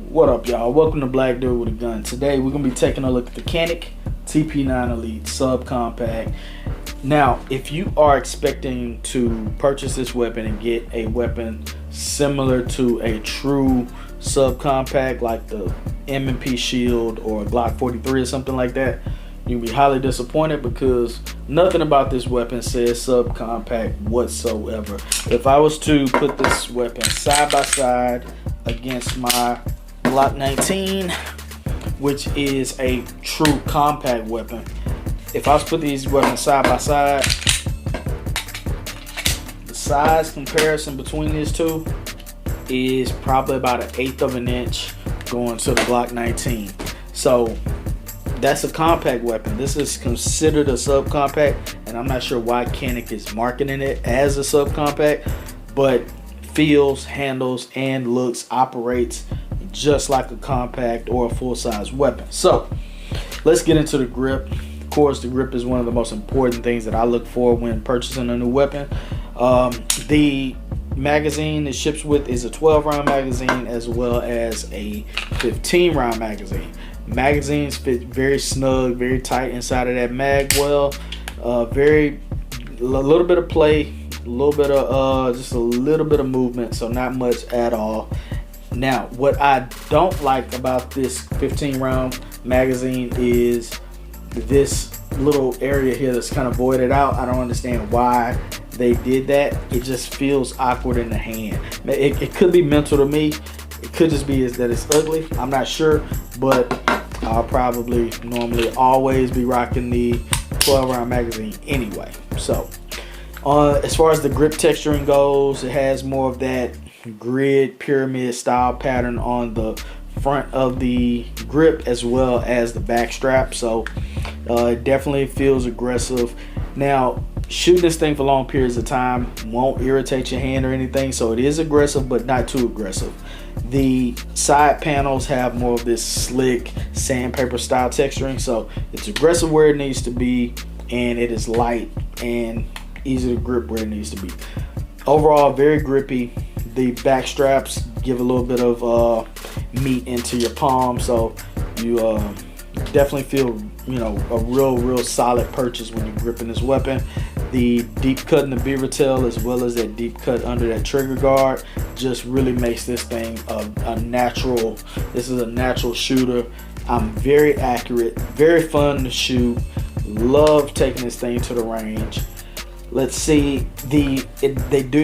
What up, y'all? Welcome to Black Dude with a Gun. Today we're gonna be taking a look at the Canik TP9 Elite subcompact. Now, if you are expecting to purchase this weapon and get a weapon similar to a true subcompact like the M&P Shield or a Glock 43 or something like that, you'll be highly disappointed because nothing about this weapon says subcompact whatsoever. If I was to put this weapon side by side against my Glock 19, which is a true compact weapon, if I was to put these weapons side by side, the size comparison between these two is probably about 1/8 of an inch going to the Glock 19. So that's a compact weapon. This is considered a subcompact, and I'm not sure why Canik is marketing it as a subcompact, but feels, handles, and looks, operates just like a compact or a full-size weapon. So let's get into the grip. Of course, the grip is one of the most important things that I look for when purchasing a new weapon. The magazine it ships with is a 12-round magazine as well as a 15-round magazine. Magazines fit very snug, very tight inside of that mag well. A little bit of play, a little bit of just a little bit of movement, so not much at all. Now, what I don't like about this 15-round magazine is this little area here that's kind of voided out. I don't understand why they did that. It just feels awkward in the hand. It could be mental to me. It could just be that it's ugly. I'm not sure, but I'll probably normally always be rocking the 12-round magazine anyway. So as far as the grip texturing goes, it has more of that grid pyramid style pattern on the front of the grip as well as the back strap. So it definitely feels aggressive. Now, shooting this thing for long periods of time won't irritate your hand or anything, so it is aggressive but not too aggressive. The side panels have more of this slick sandpaper style texturing, so it's aggressive where it needs to be, and it is light and easy to grip where it needs to be. Overall, very grippy. The back straps give a little bit of meat into your palm, so you definitely feel, you know, a real solid purchase when you're gripping this weapon. The deep cut in the beaver tail as well as that deep cut under that trigger guard just really makes this thing a natural. This is a natural shooter. I'm very accurate, very fun to shoot. Love taking this thing to the range. Let's see, they do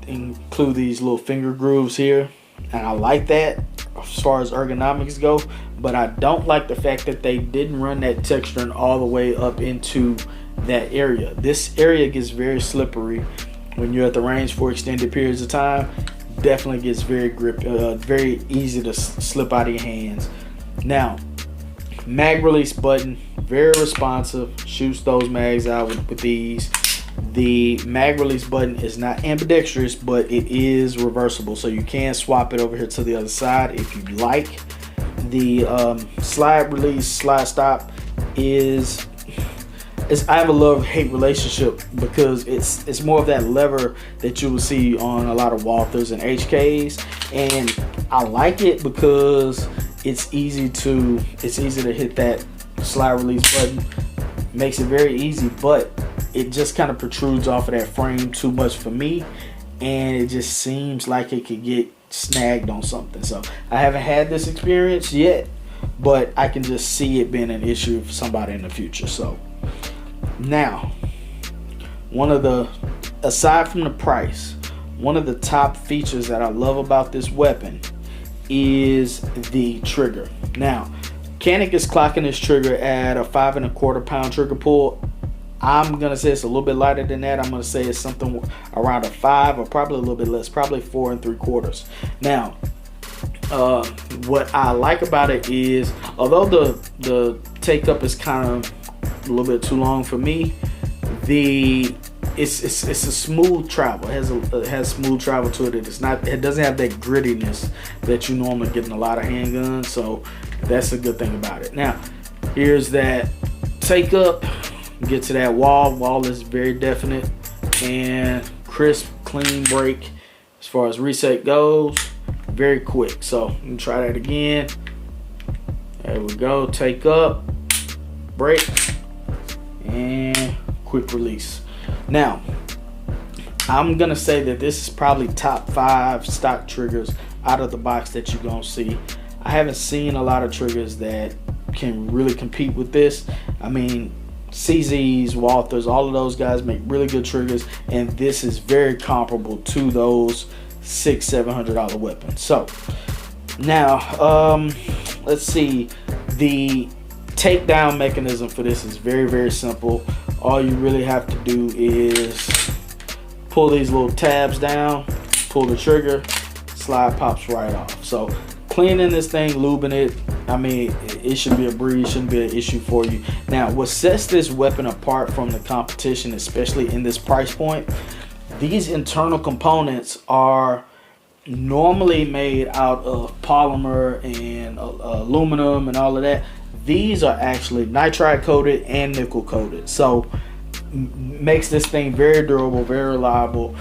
include these little finger grooves here, and I like that as far as ergonomics go, but I don't like the fact that they didn't run that texturing all the way up into that area. This area gets very slippery when you're at the range for extended periods of time. Definitely gets very very easy to slip out of your hands. Now, mag release button, very responsive, shoots those mags out with ease. The mag release button is not ambidextrous, but it is reversible, so you can swap it over here to the other side if you like. The slide release, slide stop is I have a love-hate relationship because it's more of that lever that you will see on a lot of Walthers and HKs, and I like it because it's easy to hit that slide release button. Makes it very easy, but it just kind of protrudes off of that frame too much for me, and it just seems like it could get snagged on something. So I haven't had this experience yet, but I can just see it being an issue for somebody in the future. So now, aside from the price, one of the top features that I love about this weapon is the trigger. Now, Canik is clocking this trigger at a 5 1/4 pound trigger pull. I'm gonna say it's a little bit lighter than that. I'm gonna say it's something around a 5 or probably a little bit less, probably 4 3/4. Now, what I like about it is, although the take up is kind of a little bit too long for me, it's a smooth travel. It has smooth travel to it. It doesn't have that grittiness that you normally get in a lot of handguns, so that's a good thing about it. Now, here's that take up. Get to that wall is very definite and crisp, clean break as far as reset goes. very quick. So let me try that again. There we go. Take up, break, and quick release. Now, I'm gonna say that this is probably top 5 stock triggers out of the box that you're gonna see. I haven't seen a lot of triggers that can really compete with this. I mean, CZs, Walthers, all of those guys make really good triggers, and this is very comparable to those $600-700 weapons. So now, let's see. The takedown mechanism for this is very simple. All you really have to do is pull these little tabs down, pull the trigger, slide pops right off. So cleaning this thing, lubing it, I mean, it should be a breeze, shouldn't be an issue for you. Now, what sets this weapon apart from the competition, especially in this price point, these internal components are normally made out of polymer and aluminum and all of that. These are actually nitride coated and nickel coated, so makes this thing very durable, very reliable.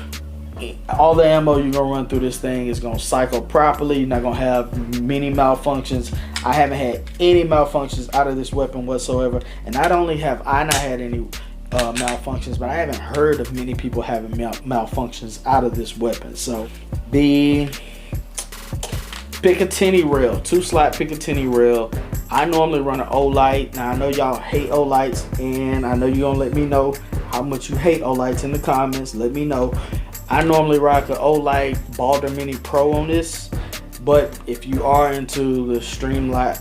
All the ammo you're gonna run through this thing is gonna cycle properly. You're not gonna have many malfunctions. I haven't had any malfunctions out of this weapon whatsoever, and not only have I not had any malfunctions, but I haven't heard of many people having malfunctions out of this weapon. So the Picatinny rail, 2-slot Picatinny rail. I normally run an Olight. Now I know y'all hate Olights, and I know you're gonna let me know how much you hate Olights in the comments. Let me know. I normally rock an Olight Balder Mini Pro on this, but if you are into the Streamlight,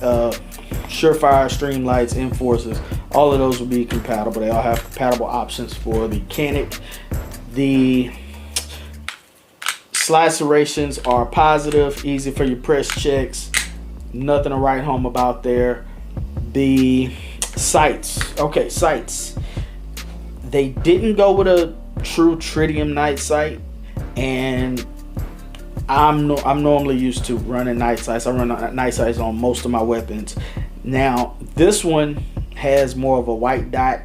Surefire Streamlights, Enforcers, all of those will be compatible. They all have compatible options for the Canik. The slide serrations are positive, easy for your press checks. Nothing to write home about there. The sights, okay, sights. They didn't go with a true tritium night sight, and I'm normally used to running night sights. I run night sights on most of my weapons. Now this one has more of a white dot,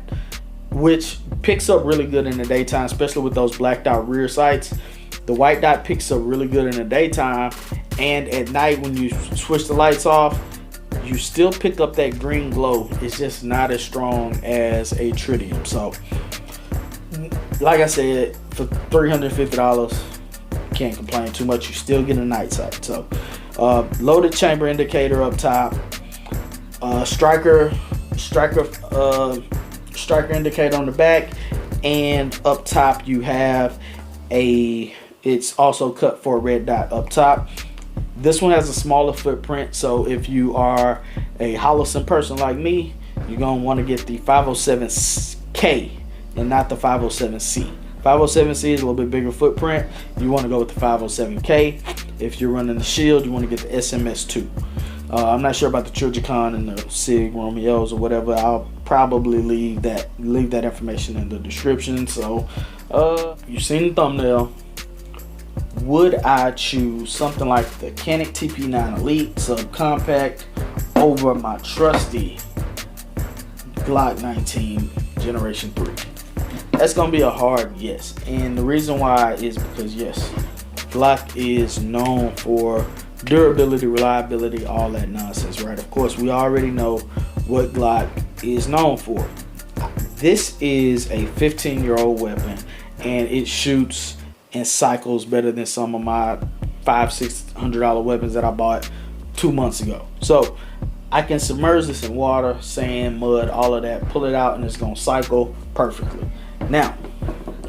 which picks up really good in the daytime, especially with those blacked out rear sights. The white dot picks up really good in the daytime, and at night when you switch the lights off, you still pick up that green glow. It's just not as strong as a tritium. So like I said, for $350, can't complain too much. You still get a night sight. So loaded chamber indicator up top, striker indicator on the back, and up top you have it's also cut for a red dot up top. This one has a smaller footprint, so if you are a Holosun person like me, you're gonna want to get the 507K and not the 507C. 507C is a little bit bigger footprint. You want to go with the 507K. If you're running the Shield, you want to get the SMS2. I'm not sure about the Trigicon and the Sig Romeos or whatever. I'll probably leave that information in the description. So you've seen the thumbnail. Would I choose something like the Canik TP9 Elite subcompact over my trusty Glock 19 Generation 3? That's gonna be a hard yes, and the reason why is because yes, Glock is known for durability, reliability, all that nonsense, right? Of course, we already know what Glock is known for. This is a 15-year-old weapon, and it shoots and cycles better than some of my $500-600 weapons that I bought 2 months ago. So I can submerge this in water, sand, mud, all of that, pull it out, and it's gonna cycle perfectly. Now,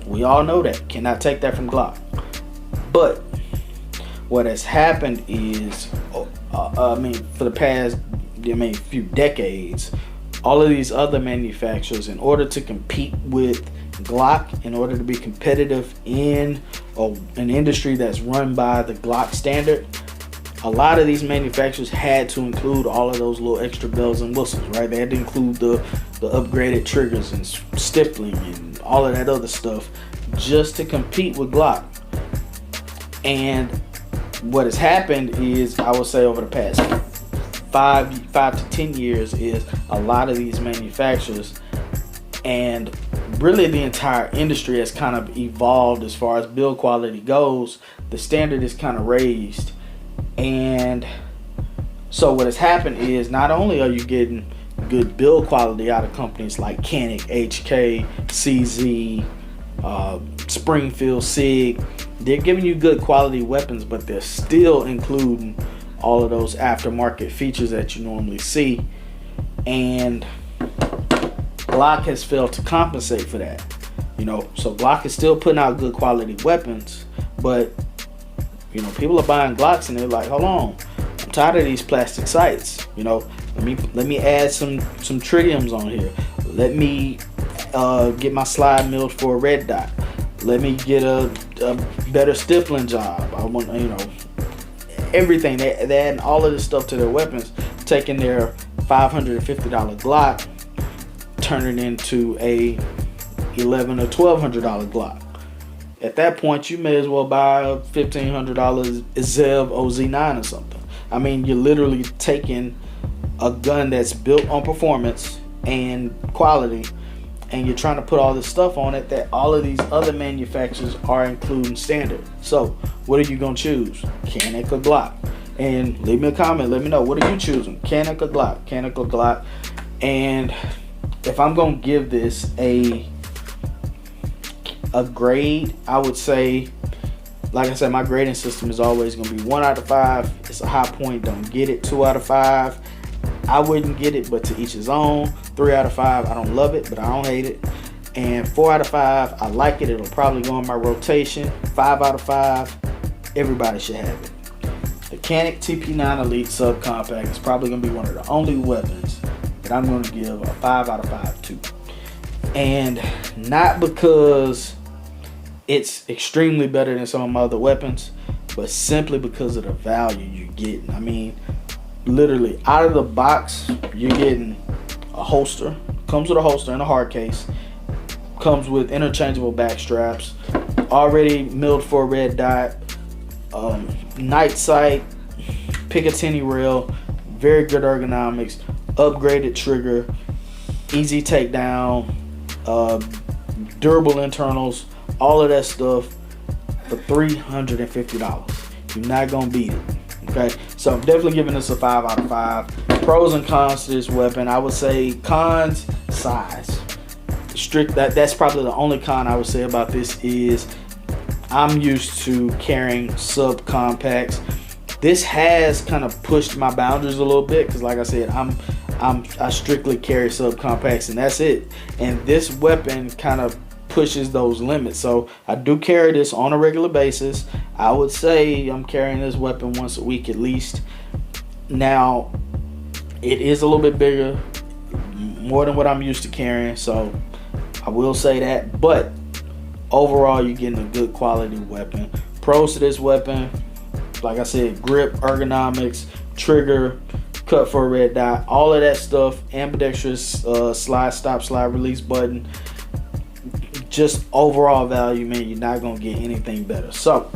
we all know that. Cannot take that from Glock. But what has happened is, for the past, few decades, all of these other manufacturers, in order to compete with Glock, in order to be competitive in an industry that's run by the Glock standard, a lot of these manufacturers had to include all of those little extra bells and whistles, right? They had to include the upgraded triggers and stippling and all of that other stuff just to compete with Glock. And what has happened is, I would say over the past 5 to 10 years, is a lot of these manufacturers and really the entire industry has kind of evolved as far as build quality goes. The standard is kind of raised, And so what has happened is, not only are you getting good build quality out of companies like Canik, HK, CZ, Springfield, SIG, they're giving you good quality weapons, but they're still including all of those aftermarket features that you normally see. And Glock has failed to compensate for that. You know, so Glock is still putting out good quality weapons, but you know, people are buying Glocks and they're like, hold on, I'm tired of these plastic sights. You know, let me add some tritiums on here. Let me get my slide milled for a red dot. Let me get a better stippling job. I want, you know, everything. They're adding all of this stuff to their weapons, taking their $550 Glock, turning into a $1,100 or $1,200 Glock. At that point, you may as well buy a $1,500 Zev OZ9 or something. I mean, you're literally taking a gun that's built on performance and quality, and you're trying to put all this stuff on it that all of these other manufacturers are including standard. So what are you gonna choose, Canik or Glock? And leave me a comment, let me know, what are you choosing, Canik or Glock? Canik or Glock? And if I'm gonna give this a grade, I would say, like I said, my grading system is always going to be 1 out of 5. It's a high point, don't get it. 2 out of 5, I wouldn't get it, but to each his own. 3 out of 5, I don't love it, but I don't hate it. And 4 out of 5, I like it. It'll probably go in my rotation. 5 out of 5, everybody should have it. The Canik TP9 Elite Subcompact is probably going to be one of the only weapons that I'm going to give a 5 out of 5 to. And not because it's extremely better than some of my other weapons, but simply because of the value you're getting. I mean, literally out of the box, you're getting a holster. Comes with a holster and a hard case. Comes with interchangeable back straps. Already milled for a red dot. Night sight. Picatinny rail. Very good ergonomics. Upgraded trigger. Easy takedown. Durable internals. All of that stuff for $350. You're not gonna beat it. Okay, so I'm definitely giving this a 5 out of 5. Pros and cons to this weapon, I would say cons: size. That's probably the only con I would say about this is I'm used to carrying subcompacts. This has kind of pushed my boundaries a little bit because, like I said, I strictly carry subcompacts and that's it. And this weapon kind of pushes those limits. So I do carry this on a regular basis. I would say I'm carrying this weapon once a week at least. Now, it is a little bit bigger, more than what I'm used to carrying, so I will say that. But overall, you're getting a good quality weapon. Pros to this weapon, like I said, grip, ergonomics, trigger, cut for a red dot, all of that stuff, ambidextrous slide stop, slide release button. Just overall value, man, you're not gonna get anything better. So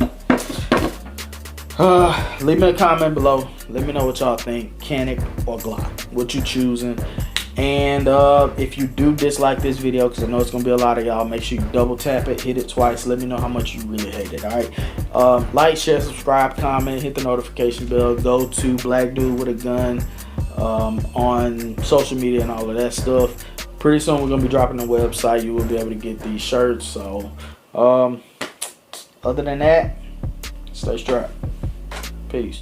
leave me a comment below. Let me know what y'all think, Canik or Glock, what you choosing. And if you do dislike this video, because I know it's gonna be a lot of y'all, make sure you double tap it, hit it twice, let me know how much you really hate it. All right, like, share, subscribe, comment, hit the notification bell, go to Black Dude with a Gun on social media and all of that stuff. Pretty soon we're gonna be dropping the website. You will be able to get these shirts. So other than that, stay strapped. Peace.